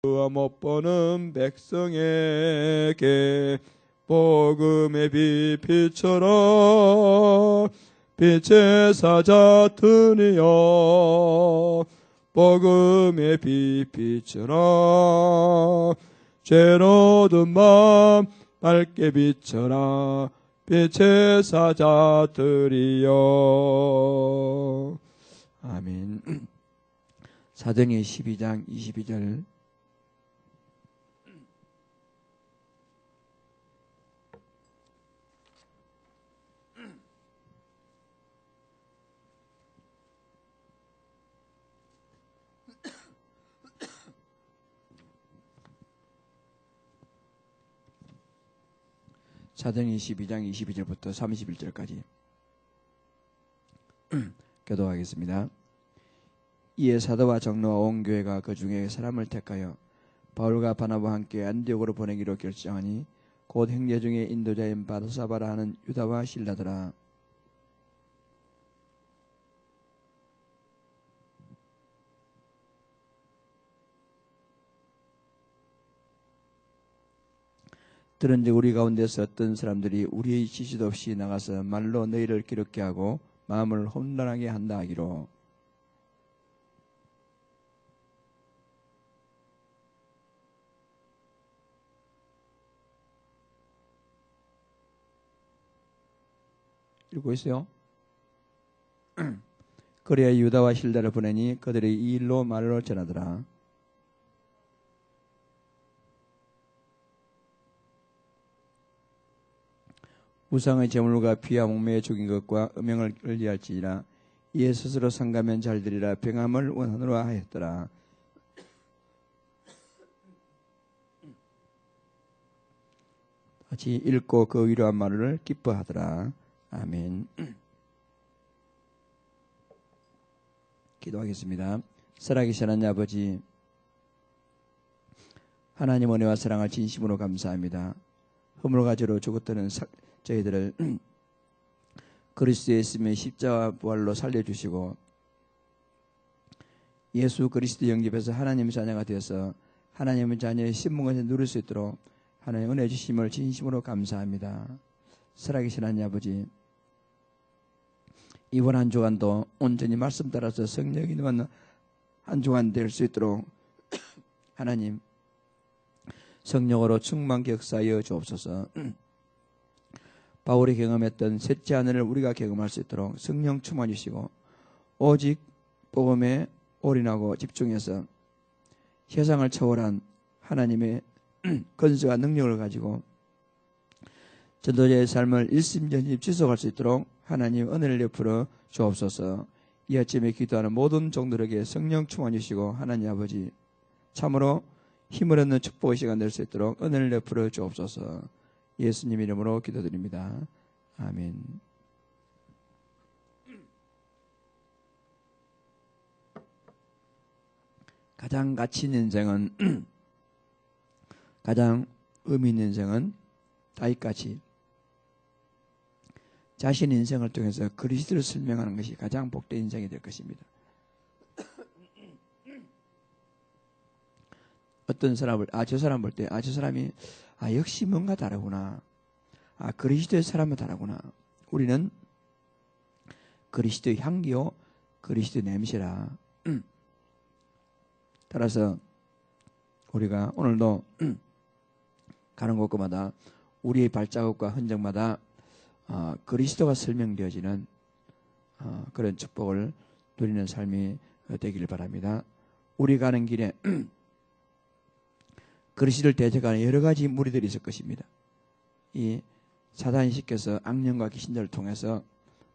못 보는 백성에게 복음의 빛처럼 빛의 사자들이여 복음의 빛처럼 죄로 든 마음 밝게 비춰라 빛의 사자들이여. 아멘. 사도행전 12장 22절. 사도행전 12장 22절부터 31절까지 교도하겠습니다. 이에 사도와 장로와 온 교회가 그 중에 사람을 택하여 바울과 바나바와 함께 안디옥으로 보내기로 결정하니 곧 형제 중에 인도자인 바르사바라 하는 유다와 실라더라. 들은즉 우리 가운데서 어떤 사람들이 우리의 지시도 없이 나가서 말로 너희를 기롭게 하고 마음을 혼란하게 한다 하기로. 읽고 있어요? 그래야 유다와 실다를 보내니 그들이 이 일로 말로 전하더라. 우상의 제물과 피와 목매에 죽인 것과 음행을 의리할지니라. 이에 스스로 상가면 잘되리라 병함을 원한으로 하였더라. 같이 읽고 그 위로한 말을 기뻐하더라. 아멘. 기도하겠습니다. 살아계신 하나님 아버지, 하나님 은혜와 사랑을 진심으로 감사합니다. 허물가지로 죽었다는 저희들을 그리스도에 있으며 십자가 부활로 살려주시고 예수 그리스도 영접해서 하나님의 자녀가 되어서 하나님의 자녀의 신분을 누릴 수 있도록 하나님 은혜 주심을 진심으로 감사합니다. 살아계신 하나님 아버지, 이번 한 주간도 온전히 말씀 따라서 성령이 임하는 한 주간 될 수 있도록 하나님 성령으로 충만케 역사하여 주옵소서. 바울이 경험했던 셋째 하늘을 우리가 경험할 수 있도록 성령 충만해 주시고 오직 복음에 올인하고 집중해서 세상을 초월한 하나님의 권세와 능력을 가지고 전도자의 삶을 일심전심 지속할 수 있도록 하나님 은혜를 베풀어 주옵소서. 이 아침에 기도하는 모든 종들에게 성령 충만해 주시고 하나님 아버지 참으로 힘을 얻는 축복의 시간 될 수 있도록 은혜를 베풀어 주옵소서. 예수님 이름으로 기도드립니다. 아멘. 가장 가치 있는 인생은 가장 의미 있는 인생은 다윗같이 자신의 인생을 통해서 그리스도를 설명하는 것이 가장 복된 인생이 될 것입니다. 어떤 사람을 저 사람 볼 때 저 사람이 역시 뭔가 다르구나. 그리스도의 사람은 다르구나. 우리는 그리스도의 향기요 그리스도의 냄새라. 따라서 우리가 오늘도 가는 곳마다 우리의 발자국과 흔적마다 그리스도가 설명되어지는 그런 축복을 누리는 삶이 되기를 바랍니다. 우리 가는 길에 그리스도를 대적하는 여러 가지 무리들이 있을 것입니다. 이 사단이 시켜서 악령과 귀신들을 통해서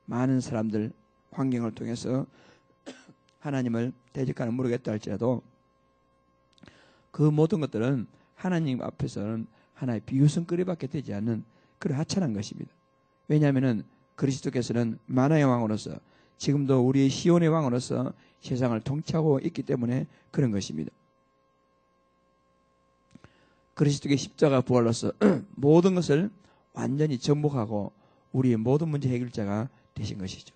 많은 사람들 환경을 통해서 하나님을 대적하는 무리가 있다 할지라도 그 모든 것들은 하나님 앞에서는 하나의 비유성거리밖에 되지 않는 그런 하찮은 것입니다. 왜냐하면 그리스도께서는 만화의 왕으로서 지금도 우리의 시온의 왕으로서 세상을 통치하고 있기 때문에 그런 것입니다. 그리스도의 십자가 부활로서 모든 것을 완전히 정복하고 우리의 모든 문제 해결자가 되신 것이죠.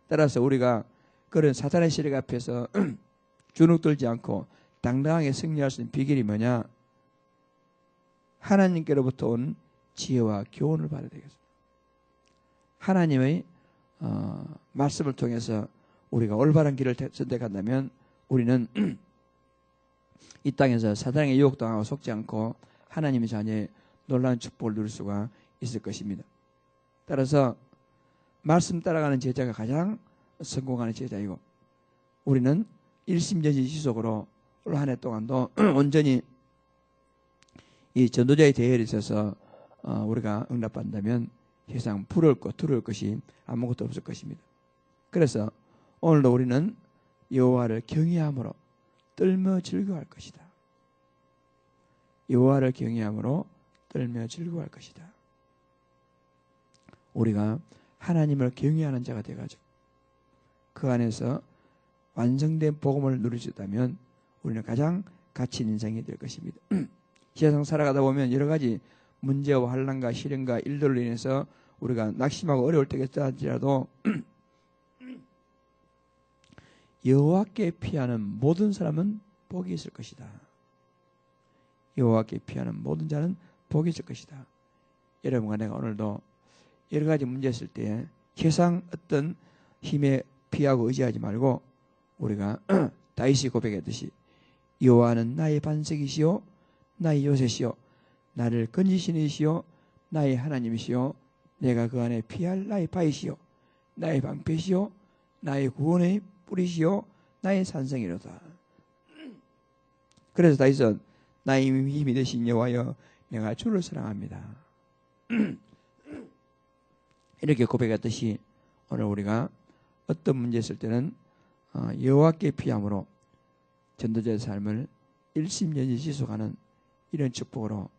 따라서 우리가 그런 사탄의 세력 앞에서 주눅들지 않고 당당하게 승리할 수 있는 비결이 뭐냐? 하나님께로부터 온 지혜와 교훈을 받아야 되겠습니다. 하나님의 말씀을 통해서 우리가 올바른 길을 선택한다면 우리는 이 땅에서 사단에게 유혹당하고 속지 않고 하나님의 자녀의 놀라운 축복을 누릴 수가 있을 것입니다. 따라서 말씀 따라가는 제자가 가장 성공하는 제자이고, 우리는 일심전심지속으로 올 한 해 동안도 온전히 이 전도자의 대회에 있어서 우리가 응답한다면 세상 부러울 것, 두려울 것이 아무것도 없을 것입니다. 그래서 오늘도 우리는 여호와를 경외함으로 떨며 즐거워할 것이다. 여호와를 경외함으로 떨며 즐거워할 것이다. 우리가 하나님을 경외하는 자가 되어가지고 그 안에서 완성된 복음을 누릴 수 있다면 우리는 가장 가치 있는 인생이 될 것입니다. 세상 살아가다 보면 여러 가지 문제와 환난과 시련과 일들로 인해서 우리가 낙심하고 어려울 때가 있다지라도 여호와께 피하는 모든 사람은 복이 있을 것이다. 여호와께 피하는 모든 자는 복이 있을 것이다. 여러분과 내가 오늘도 여러 가지 문제 있을 때 세상 어떤 힘에 피하고 의지하지 말고 우리가 다윗이 고백했듯이 여호와는 나의 반석이시요 나의 요새시요 나를 건지시는 이시요 나의 하나님이시요 내가 그 안에 피할 나의 바위시요 나의 방패시요 나의 구원의 뿌리시요 나의 산성이로다. 그래서 다윗은 나의 힘이 되신 여호와여 내가 주를 사랑합니다. 이렇게 고백했듯이 오늘 우리가 어떤 문제 있을 때는 여호와께 피함으로 전도자의 삶을 일심전심지속하는 이런 축복으로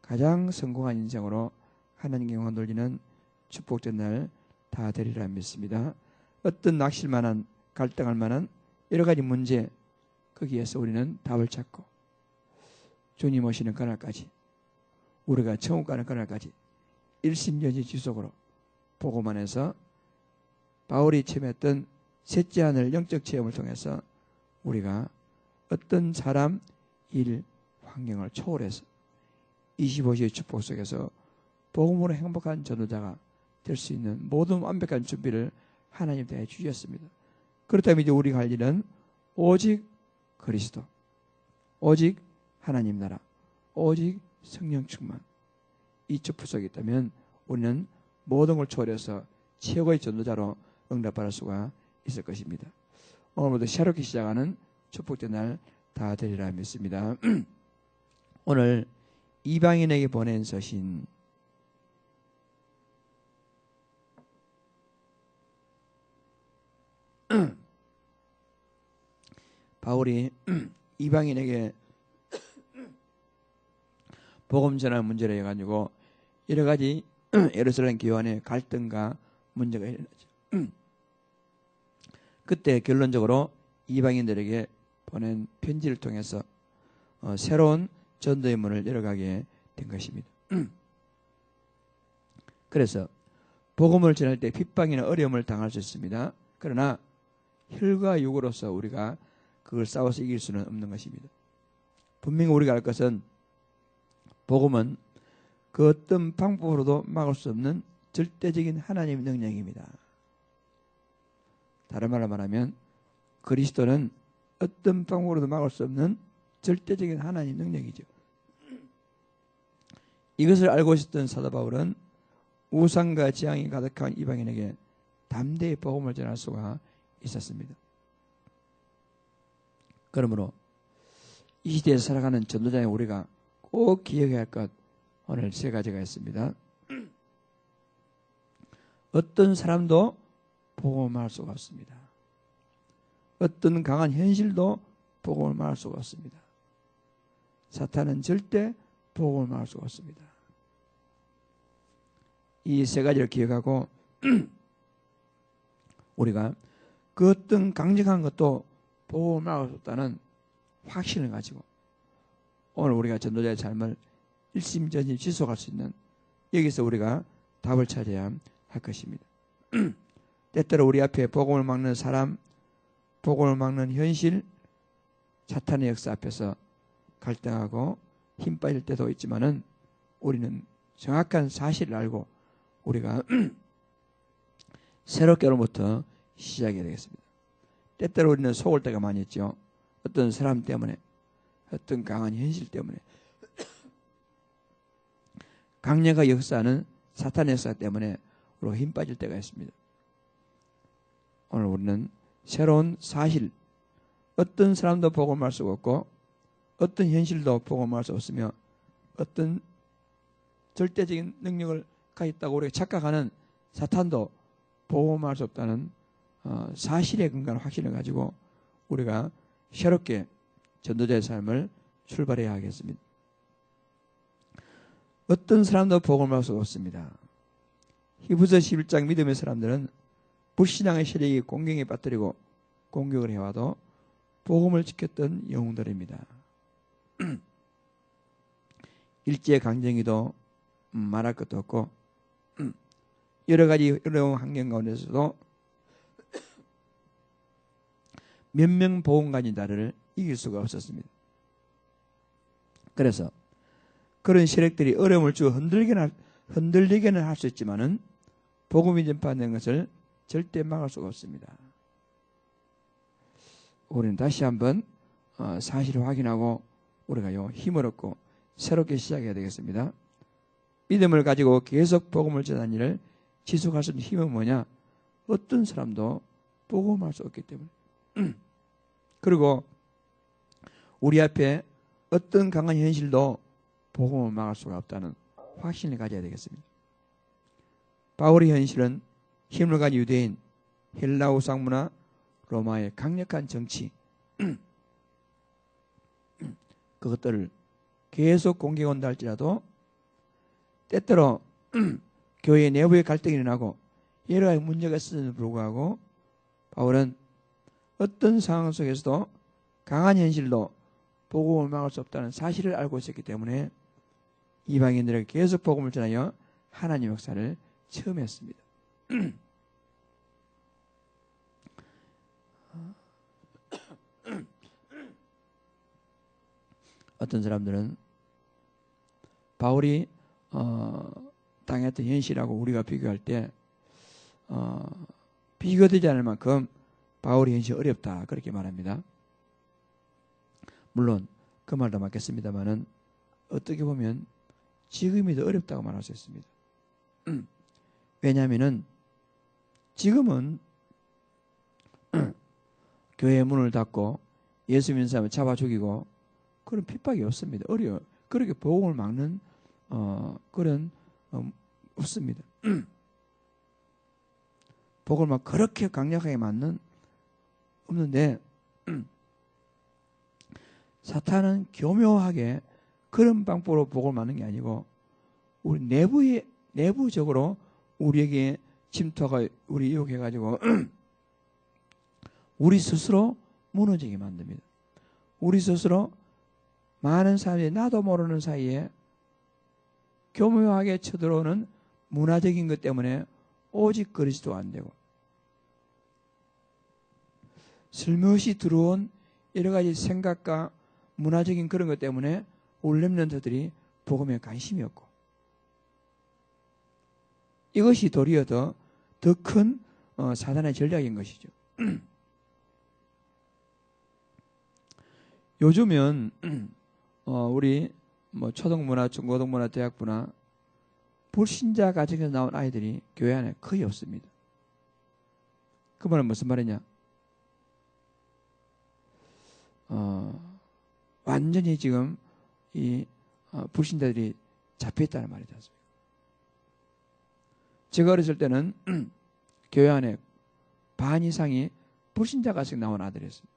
가장 성공한 인생으로 하나님께 영광 돌리는 축복된 날 다 되리라 믿습니다. 어떤 낙실만한 갈등할 만한 여러 가지 문제, 거기에서 우리는 답을 찾고 주님 오시는 그날까지, 우리가 천국 가는 그날까지 일심전심지속으로 복음 안에서 바울이 체험했던 셋째 하늘 영적 체험을 통해서 우리가 어떤 사람, 일, 환경을 초월해서 25시의 축복 속에서 복음으로 행복한 전도자가 될 수 있는 모든 완벽한 준비를 하나님 대해 주셨습니다. 그렇다면 이제 우리가 할 일은 오직 그리스도, 오직 하나님 나라, 오직 성령 충만, 이 축복 속에 있다면 우리는 모든 걸 초월해서 최고의 전도자로 응답받을 수가 있을 것입니다. 오늘부터 새롭게 시작하는 축복된 날 다 되리라 믿습니다. 오늘 이방인에게 보낸 서신, 바울이 이방인에게 복음 전하는 문제를 해가지고 여러 가지 예루살렘 교회 안에 갈등과 문제가 일어나죠. 그때 결론적으로 이방인들에게 보낸 편지를 통해서 새로운 전도의 문을 열어가게 된 것입니다. 그래서 복음을 전할 때 핍박이나 어려움을 당할 수 있습니다. 그러나 혈과 육으로서 우리가 그걸 싸워서 이길 수는 없는 것입니다. 분명히 우리가 알 것은 복음은 그 어떤 방법으로도 막을 수 없는 절대적인 하나님의 능력입니다. 다른 말로 말하면 그리스도는 어떤 방법으로도 막을 수 없는 절대적인 하나님 능력이죠. 이것을 알고 있었던 사도 바울은 우상과 재앙이 가득한 이방인에게 담대히 복음을 전할 수가 있었습니다. 그러므로 이 시대에 살아가는 전도자의 우리가 꼭 기억해야 할 것, 오늘 세 가지가 있습니다. 어떤 사람도 복음을 말할 수가 없습니다. 어떤 강한 현실도 복음을 말할 수가 없습니다. 사탄은 절대 복음을 말할 수가 없습니다. 이 세 가지를 기억하고 우리가 그 어떤 강력한 것도 복음을 말할 수 없다는 확신을 가지고 오늘 우리가 전도자의 삶을 일심전심 지속할 수 있는, 여기서 우리가 답을 찾아야 할 것입니다. 때때로 우리 앞에 복음을 막는 사람, 복음을 막는 현실, 사탄의 역사 앞에서 갈등하고 힘 빠질 때도 있지만은 우리는 정확한 사실을 알고 우리가 새롭게로부터 시작해야 되겠습니다. 때때로 우리는 속을 때가 많이 있죠. 어떤 사람 때문에, 어떤 강한 현실 때문에, 강력하게 역사하는 사탄의 역사 때문에 우리가 힘 빠질 때가 있습니다. 오늘 우리는 새로운 사실, 어떤 사람도 복음할 수 없고 어떤 현실도 복음할 수 없으며 어떤 절대적인 능력을 가졌다고 우리가 착각하는 사탄도 복음할 수 없다는 사실에 근거한 확신을 가지고 우리가 새롭게 전도자의 삶을 출발해야 하겠습니다. 어떤 사람도 복음할 수 없습니다. 히브리서 11장 믿음의 사람들은 불신앙의 세력이 공경에 빠뜨리고 공격을 해와도 복음을 지켰던 영웅들입니다. 일제 강점기도 말할 것도 없고 여러 가지 어려운 환경 가운데서도 몇 명 복음가진 자를 이길 수가 없었습니다. 그래서 그런 세력들이 어려움을 주어 흔들리게는 할 수 있지만은 복음이 전파되는 것을 절대 막을 수가 없습니다. 우리는 다시 한번 사실을 확인하고 우리가요 힘을 얻고 새롭게 시작해야 되겠습니다. 믿음을 가지고 계속 복음을 전하는 일을 지속할 수 있는 힘은 뭐냐? 어떤 사람도 복음할 수 없기 때문에. 그리고 우리 앞에 어떤 강한 현실도 복음을 막을 수가 없다는 확신을 가져야 되겠습니다. 바울의 현실은 힘을 가진 유대인, 헬라 우상문화, 로마의 강력한 정치 그것들을 계속 공격한다 할지라도 때때로 교회 내부의 갈등이 일어나고 여러 가지 문제가 있음에도 불구하고 바울은 어떤 상황 속에서도 강한 현실도 복음을 막을 수 없다는 사실을 알고 있었기 때문에 이방인들에게 계속 복음을 전하여 하나님의 역사를 체험했습니다. 어떤 사람들은 바울이 당했던 현실하고 우리가 비교할 때 비교되지 않을 만큼 바울의 현실이 어렵다 그렇게 말합니다. 물론 그 말도 맞겠습니다만은 어떻게 보면 지금이 더 어렵다고 말할 수 있습니다. 왜냐하면은 지금은 교회 문을 닫고 예수 믿는 사람을 잡아 죽이고 그런 핍박이 없습니다. 어려워. 그렇게 복음을 막는 그런 없습니다. 복음을 막 그렇게 강력하게 막는 없는데 사탄은 교묘하게 그런 방법으로 복음을 막는 게 아니고 우리 내부적으로 우리에게 침투하고 우리 유혹해가지고 우리 스스로 무너지게 만듭니다. 우리 스스로 많은 사람들이 나도 모르는 사이에 교묘하게 쳐들어오는 문화적인 것 때문에 오직 그리스도 안 되고 슬며시 들어온 여러 가지 생각과 문화적인 그런 것 때문에 우리 렘넌트들이 복음에 관심이 없고 이것이 도리어 더 큰 사단의 전략인 것이죠. 요즘은 우리 초등문화, 중고등문화, 대학부나 불신자 가정에서 나온 아이들이 교회 안에 거의 없습니다. 그 말은 무슨 말이냐? 완전히 지금 이 불신자들이 잡혀있다는 말이지 않습니까? 제가 어렸을 때는 교회 안에 반 이상이 불신자 가정 나온 아들이었습니다.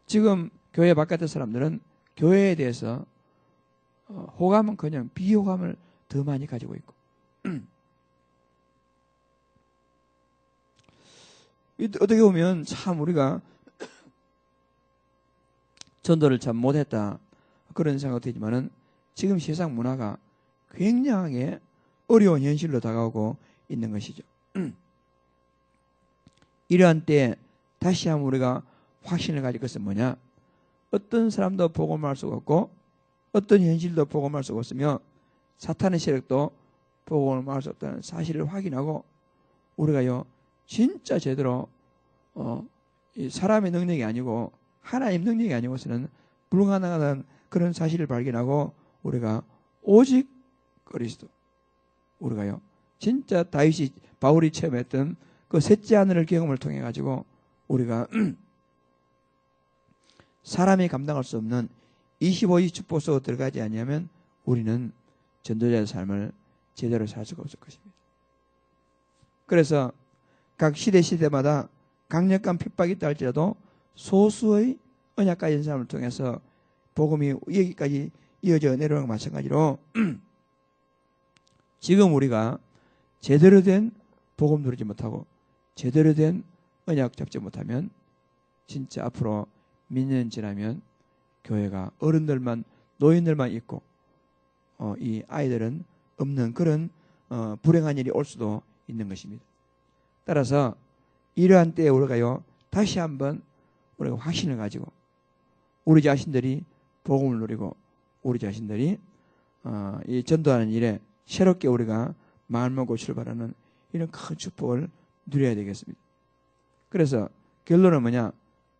지금 교회 바깥의 사람들은 교회에 대해서 호감은 그냥 비호감을 더 많이 가지고 있고 어떻게 보면 참 우리가 전도를 참 못했다 그런 생각도 되지만은 지금 세상 문화가 굉장하게 어려운 현실로 다가오고 있는 것이죠. 이러한 때 다시 한번 우리가 확신을 가질 것은 뭐냐? 어떤 사람도 복음할 수가 없고 어떤 현실도 복음할 수가 없으며 사탄의 세력도 복음을 말할 수 없다는 사실을 확인하고 우리가요 진짜 제대로 이 사람의 능력이 아니고 하나님 능력이 아니고서는 불가능하다는 그런 사실을 발견하고 우리가 오직 그리스도 우리가요 진짜 다윗이 바울이 체험했던 그 셋째 하늘을 경험을 통해 가지고 우리가 사람이 감당할 수 없는 25일 축복 속에 들어가지 아니하면 우리는 전도자의 삶을 제대로 살 수가 없을 것입니다. 그래서 각 시대마다 강력한 핍박이 있다 할지라도 소수의 언약과 연사함을 통해서 복음이 여기까지 이어져 내려오는 것 마찬가지로 지금 우리가 제대로 된 복음 누리지 못하고 제대로 된 언약 잡지 못하면 진짜 앞으로 몇 년 지나면 교회가 어른들만 노인들만 있고 이 아이들은 없는 그런 불행한 일이 올 수도 있는 것입니다. 따라서 이러한 때에 우리가요 다시 한번 우리가 확신을 가지고 우리 자신들이 복음을 누리고 우리 자신들이 이 전도하는 일에 새롭게 우리가 마음먹고 출발하는 이런 큰 축복을 누려야 되겠습니다. 그래서 결론은 뭐냐?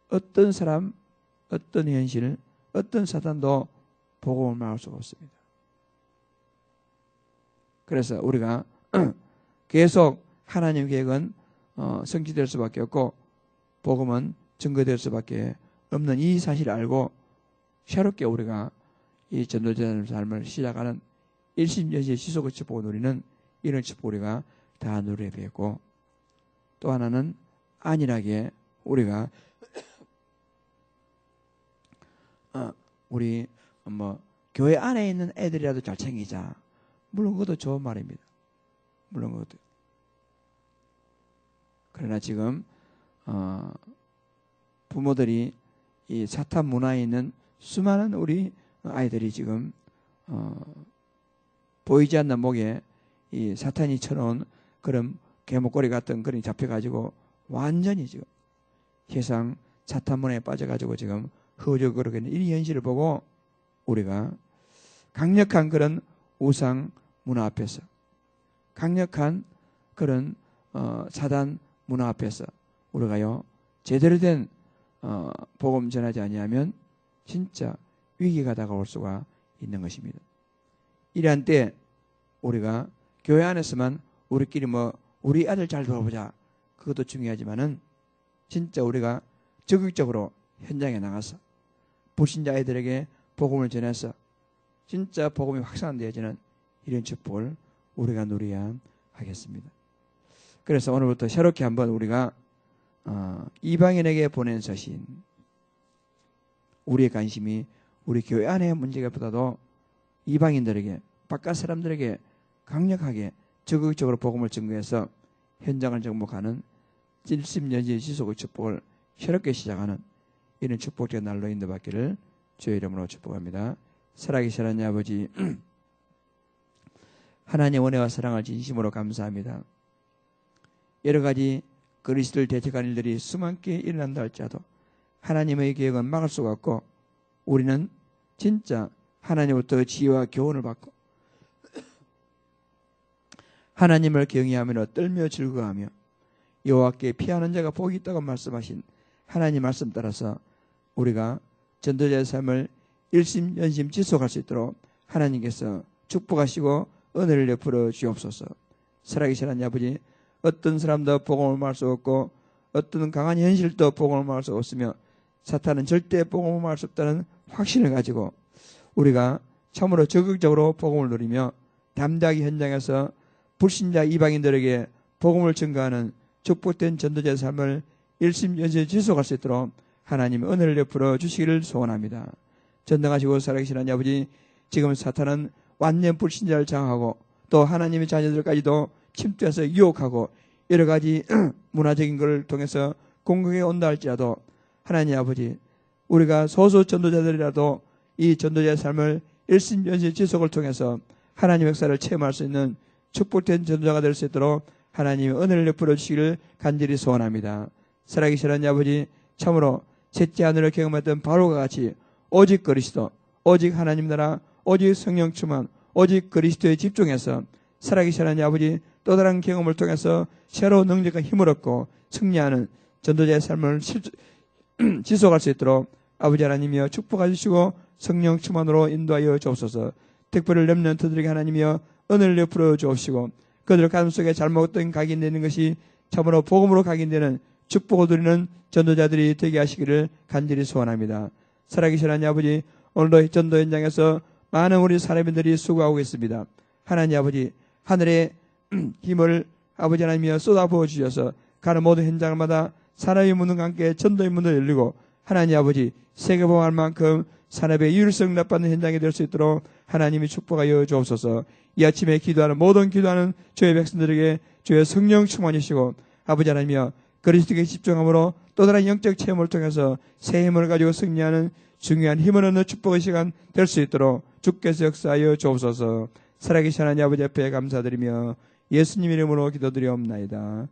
어떤 사람, 어떤 현실, 어떤 사탄도 복음을 막을 수가 없습니다. 그래서 우리가 계속 하나님 계획은 성취될 수밖에 없고 복음은 증거될 수밖에 없는 이 사실을 알고 새롭게 우리가 이 전도자의 삶을 시작하는 일심전시의 지속의 축복을 누리는 이런 축복을 우리가 다 누려야 되겠고 또 하나는 안일하게 우리가 우리 교회 안에 있는 애들이라도 잘 챙기자. 물론 그것도 좋은 말입니다. 물론 그것도. 그러나 지금 부모들이 이 사탄 문화에 있는 수많은 우리 아이들이 지금 보이지 않는 목에 이 사탄이 쳐놓은 그런 개목걸이 같은 그런 잡혀가지고 완전히 지금 세상 사탄 문화에 빠져가지고 지금 허우적거리고 있는 이 현실을 보고 우리가 강력한 그런 우상 문화 앞에서 강력한 그런 사단 문화 앞에서 우리가요 제대로 된 복음 전하지 아니하면 진짜 위기가 다가올 수가 있는 것입니다. 이러한 때 우리가 교회 안에서만 우리끼리 우리 아들 잘 돌보자 그것도 중요하지만은 진짜 우리가 적극적으로 현장에 나가서 불신자 아이들에게 복음을 전해서 진짜 복음이 확산되어지는 이런 축복을 우리가 누려야 하겠습니다. 그래서 오늘부터 새롭게 한번 우리가 이방인에게 보낸 서신 우리의 관심이 우리 교회 안의 문제보다도 이방인들에게 바깥 사람들에게 강력하게 적극적으로 복음을 증거해서 현장을 정복하는 70년의 지속의 축복을 새롭게 시작하는 이런 축복된 날로 인도받기를 주의 이름으로 축복합니다. 살아계신 하나님 아버지 하나님의 은혜와 사랑을 진심으로 감사합니다. 여러 가지 그리스도를 대적한 일들이 수많게 일어난다 할지라도 하나님의 계획은 막을 수가 없고 우리는 진짜 하나님으로부터 지혜와 교훈을 받고 하나님을 경외하며 떨며 즐거워하며 여호와께 피하는 자가 복이 있다고 말씀하신 하나님 말씀 따라서 우리가 전도자의 삶을 일심연심 지속할 수 있도록 하나님께서 축복하시고 은혜를 베풀어 주옵소서. 살아계신 하나님 아버지 어떤 사람도 복음을 말할 수 없고 어떤 강한 현실도 복음을 말할 수 없으며 사탄은 절대 복음을 말할 수 없다는 확신을 가지고 우리가 참으로 적극적으로 복음을 누리며 담대하게 현장에서 불신자 이방인들에게 복음을 증거하는 축복된 전도자의 삶을 일심연심 지속할 수 있도록 하나님의 은혜를 베풀어 주시기를 소원합니다. 전능하시고 살아계신 하나님 아버지 지금 사탄은 완전 불신자를 장악하고 또 하나님의 자녀들까지도 침투해서 유혹하고 여러 가지 문화적인 것을 통해서 공격해 온다 할지라도 하나님 아버지 우리가 소수 전도자들이라도 이 전도자의 삶을 일심전시 지속을 통해서 하나님의 역사를 체험할 수 있는 축복된 전도자가 될 수 있도록 하나님의 은혜를 베풀어 주시기를 간절히 소원합니다. 살아계신 하나님 아버지 참으로 셋째 하늘을 경험했던 바로가 같이 오직 그리스도, 오직 하나님 나라, 오직 성령 충만, 오직 그리스도에 집중해서 살아계신 하나님 아버지 또 다른 경험을 통해서 새로운 능력과 힘을 얻고 승리하는 전도자의 삶을 지속할 수 있도록 아버지 하나님이여 축복해 주시고 성령 충만으로 인도하여 주옵소서. 특별히 렘넌트들에게 하나님이여 은혜를 베풀어 주옵시고 그들 가슴속에 잘못된 각인되는 것이 참으로 복음으로 각인되는 축복을 누리는 전도자들이 되게 하시기를 간절히 소원합니다. 살아계신 하나님 아버지 오늘도 전도 현장에서 많은 우리 사람들이 수고하고 있습니다. 하나님 아버지 하늘의 힘을 아버지 하나님이여 쏟아부어 주셔서 가는 모든 현장마다 산업의 문과 함께 전도의 문을 열리고 하나님 아버지 세계보험할 만큼 산업의 유일성 나받는 현장이 될 수 있도록 하나님이 축복하여 주옵소서. 이 아침에 기도하는 모든 기도하는 주의 백성들에게 주의 성령 충만이시고 아버지 하나님이여 그리스도께 집중함으로 또 다른 영적 체험을 통해서 새 힘을 가지고 승리하는 중요한 힘을 얻는 축복의 시간 될 수 있도록 주께서 역사하여 주옵소서. 살아계신 하나님 아버지 앞에 감사드리며 예수님 이름으로 기도드리옵나이다.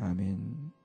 아멘.